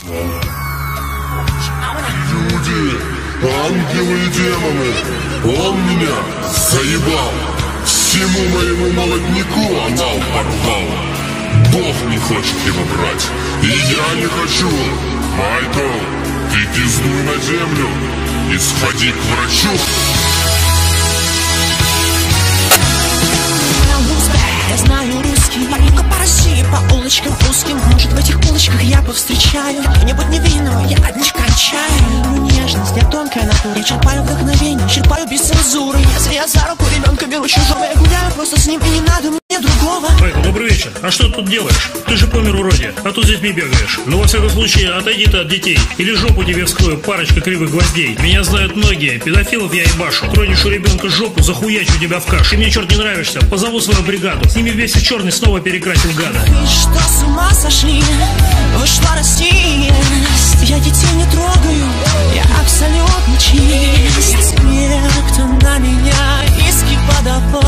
Люди, ангелы и демоны, он меня заебал. Всему моему молодняку анал порвал. Бог не хочет его брать, и я не хочу. Майкл, ты пиздуй на землю и сходи к врачу. Я знаю русский, парнюка по России, по улочкам узким. Может, в этих улочках я повстречаю кого-нибудь невинного, я от них кончаю. Нежность, я тонкая натура, я черпаю вдохновение, черпаю без цензуры. Если я за руку ребенка беру чужого, я гуляю просто с ним, и не надо мне другого. Майкл, добрый вечер. А что ты тут делаешь? Ты же помер уроде, а тут с детьми бегаешь. Ну, во всяком случае, отойди ты от детей, или жопу тебе вскрою парочка кривых гвоздей. Меня знают многие, педофилов я ебашу. Тронешь у ребенка жопу, захуячу тебя в каш. Ты мне, черт, не нравишься, позову свою бригаду. С ними вместе черный снова перекрасил гада. Вы что, с ума сошли? Вышла Россия. Я детей не трогаю, я абсолютно чист. Те, кто на меня иски подавал,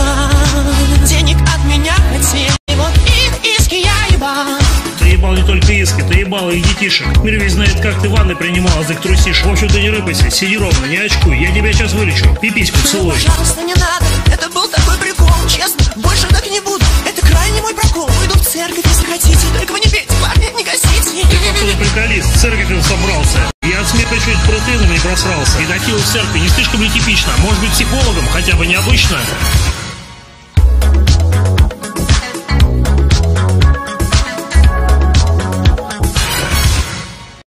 денег от меня хотели, вот их иски я ебал. Ты ебал не только иски, ты ебал и детишек. Мир весь знает, как ты ванны принимал, за их трусишек. В общем, ты не рыпайся, сиди ровно, не очкуй. Я тебя сейчас вылечу, пипиську целуй. Пожалуйста, не надо, это был такой прикол. Честно, больше так не буду, это крайне мой прокол. Уйду в церковь, если хотите, только вы не пейте, парни, не гасите. Ты походу приколист, в церковь он собрался. Я от смеха чуть протеином не просрался. Педофил в церкви не слишком ли типично? Может быть, психологом, хотя бы необычно?